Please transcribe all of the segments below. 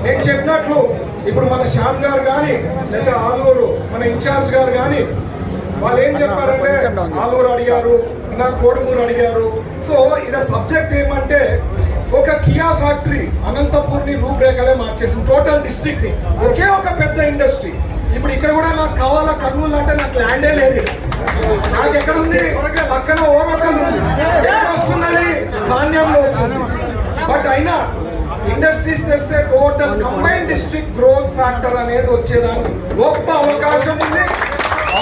నేను చెప్పినట్లు ఇప్పుడు మన శ్యామ్ గారు కానీ లేదా ఆలూరు మన ఇన్ఛార్జ్ గారు కానీ వాళ్ళు ఏం చెప్పారంటే ఆలూరు అడిగారు, నా కోడుమూరు అడిగారు. సో ఇక్కడ సబ్జెక్ట్ ఏమంటే ఒక కియా ఫ్యాక్టరీ అనంతపూర్ని రూపురేఖలే మార్చేసింది, టోటల్ డిస్ట్రిక్ట్ ని. ఒకే ఒక పెద్ద ఇండస్ట్రీ. ఇప్పుడు ఇక్కడ కూడా నాకు కావాలా కర్నూలు అంటే నాకు ల్యాండే లేదు. నాకు ఎక్కడ ఉంది పక్కన ఓరకల్ ఉంది, ఎక్కడ వస్తుందని ధాన్యంలో వస్తుంది. బట్ అయినా ఇండస్ట్రీస్ తెస్తే total combine district growth factor అనేది వచ్చేదానికి గొప్ప అవకాశం ఉంది.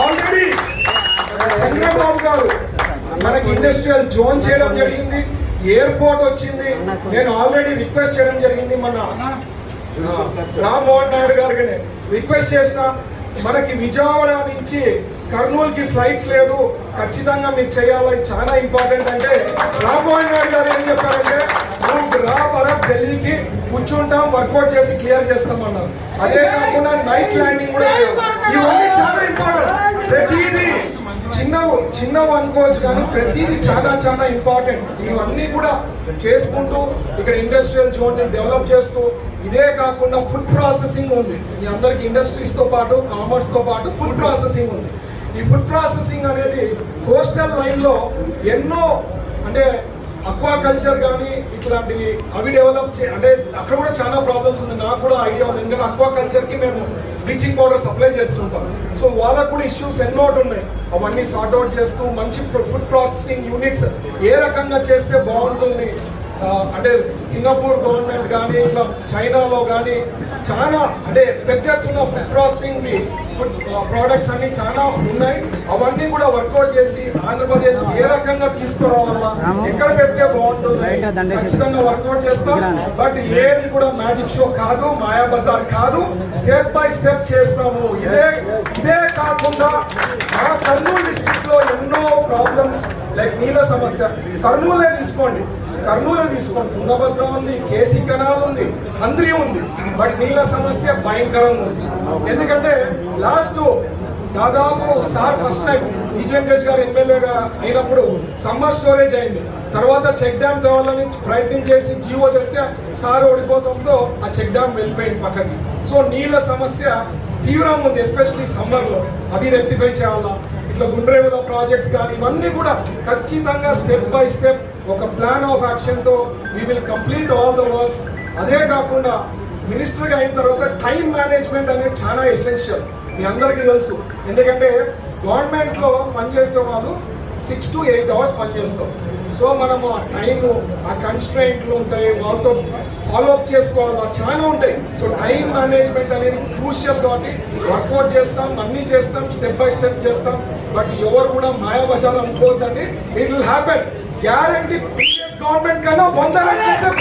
ఆల్రెడీ చంద్రబాబు గారు మనకి ఇండస్ట్రియల్ జోన్ చేయడం జరిగింది, ఎయిర్పోర్ట్ వచ్చింది. నేను ఆల్రెడీ రిక్వెస్ట్ చేయడం జరిగింది, మన రామ్మోహన్ నాయుడు గారికి రిక్వెస్ట్ చేసిన, మనకి విజయవాడ నుంచి కర్నూలుకి ఫ్లైట్స్ లేదు, ఖచ్చితంగా మీరు చేయాలి, చాలా ఇంపార్టెంట్. అంటే రామ్మోహన్ నాయుడు గారు ఏం చెప్పారంటే నువ్వు రా బరఫ్ ఢిల్లీకి కూర్చుంటాం, వర్కౌట్ చేసి క్లియర్ చేస్తామన్నారు. అదే కాకుండా నైట్ ల్యాండింగ్ కూడా ఇవన్నీ చాలా ఇంపార్టెంట్. ప్రతిదీ చిన్నవి అనుకోవచ్చు కానీ ప్రతిదీ చాలా చాలా ఇంపార్టెంట్. ఇవన్నీ కూడా చేసుకుంటూ ఇక్కడ ఇండస్ట్రియల్ జోన్ ని డెవలప్ చేస్తూ, ఇదే కాకుండా ఫుడ్ ప్రాసెసింగ్ ఉంది. మీ అందరికి ఇండస్ట్రీస్ తో పాటు కామర్స్ తో పాటు ఫుడ్ ప్రాసెసింగ్ ఉంది. ఈ ఫుడ్ ప్రాసెసింగ్ అనేది కోస్టల్ లైన్ లో ఎన్నో, అంటే అక్వాకల్చర్ కానీ ఇట్లాంటివి అవి డెవలప్ అంటే అక్కడ కూడా చాలా ప్రాబ్లమ్స్ ఉంది. నాకు కూడా ఐడియా ఉంది, ఎందుకంటే అక్వాకల్చర్ కి మేము బ్లీచింగ్ పౌడర్ సప్లై చేస్తుంటాం. సో వాళ్ళకు కూడా ఇష్యూస్ ఎన్నో ఉన్నాయి, అవన్నీ సార్ట్అవుట్ చేస్తూ మంచి ఫుడ్ ప్రాసెసింగ్ యూనిట్స్ ఏ రకంగా చేస్తే బాగుంటుంది. అంటే సింగపూర్ గవర్నమెంట్ కానీ ఇట్లా చైనాలో కానీ చాలా అంటే పెద్ద ఎత్తున ఫుడ్ ప్రాసెసింగ్ ఫుడ్ ప్రోడక్ట్స్ అన్ని చాలా ఉన్నాయి. అవన్నీ కూడా వర్కౌట్ చేసి ఆంధ్రప్రదేశ్ ఏ రకంగా తీసుకురావాలా, ఎక్కడ పెడితే బాగుంటుంది ఖచ్చితంగా వర్కౌట్ చేస్తాం. బట్ ఏది కూడా మ్యాజిక్ షో కాదు, మాయా బజార్ కాదు, స్టెప్ బై స్టెప్ చేస్తాము. ఇదే కాకుండా మా కర్నూలు డిస్ట్రిక్ట్ లో ఎన్నో ప్రాబ్లమ్స్ లైక్ నీళ్ళ సమస్య. కర్నూలే తీసుకోండి, తుంగభద్ర ఉంది, కేసీ కెనాల్ ఉంది, మంత్రి ఉంది, బట్ నీళ్ళ సమస్య భయంకరంగా ఉంది. ఎందుకంటే లాస్ట్ దాదాపు సార్ ఫస్ట్ టైం విజయన్ గారు ఎమ్మెల్యేగా అయినప్పుడు సమ్మర్ స్టోరేజ్ అయింది. తర్వాత చెక్ డ్యామ్ తేవాలని ప్రయత్నం చేసి జీవో తెస్తే సార్ ఓడిపోవడంతో ఆ చెక్ డ్యామ్ వెళ్ళిపోయింది పక్కకి. సో నీళ్ళ సమస్య తీవ్రంగా ఉంది, ఎస్పెషలీ సమ్మర్ లో. అవి రెక్టిఫై చేయాలా, ఇట్లా గుండ్రేవుల ప్రాజెక్ట్స్ కానీ ఇవన్నీ కూడా ఖచ్చితంగా స్టెప్ బై స్టెప్ ఒక ప్లాన్ ఆఫ్ యాక్షన్ తో we will complete all the works. అదే కాకుండా మినిస్టర్గా అయిన తర్వాత టైం మేనేజ్మెంట్ అనేది చాలా ఎసెన్షియల్, మీ అందరికీ తెలుసు. ఎందుకంటే గవర్నమెంట్ లో పనిచేసే వాళ్ళు 6 to 8 hours పనిచేస్తాం. సో మనము ఆ టైము, ఆ కన్స్ట్రెయింట్లు ఉంటాయి, వాళ్ళతో ఫాలోఅప్ చేసుకోవాలి, చాలా ఉంటాయి. సో టైం మేనేజ్మెంట్ అనేది క్రూషియల్ కాబట్టి వర్కౌట్ చేస్తాం, అన్నీ చేస్తాం, స్టెప్ బై స్టెప్ చేస్తాం. బట్ ఎవరు కూడా మాయా బజార్ అనుకోవద్దండి, it will happen. Guarantee previous government కన్నా 100 రెట్లు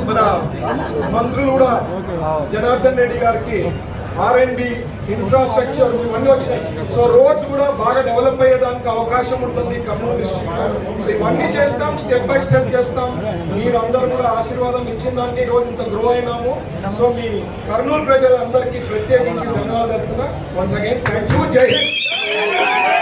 మన మంత్రులు కూడా జనార్దన్ రెడ్డి గారికి R&D ఇన్ఫ్రాస్ట్రక్చర్ ఇవన్నీ వచ్చినాయి. సో రోడ్స్ కూడా బాగా డెవలప్ అయ్యేదానికి అవకాశం ఉంటుంది కర్నూలు డిస్ట్రిక్ట్. సో ఇవన్నీ చేస్తాం, స్టెప్ బై స్టెప్ చేస్తాం. మీరు అందరూ కూడా ఆశీర్వాదం ఇచ్చిన దానికి ఈ రోజు ఇంత గ్రో అయినాము. సో మీ కర్నూలు ప్రజలందరికీ ప్రత్యేకించి ధన్యవాదాలు చెప్తున్నా. Once again thank you. జై హింద్.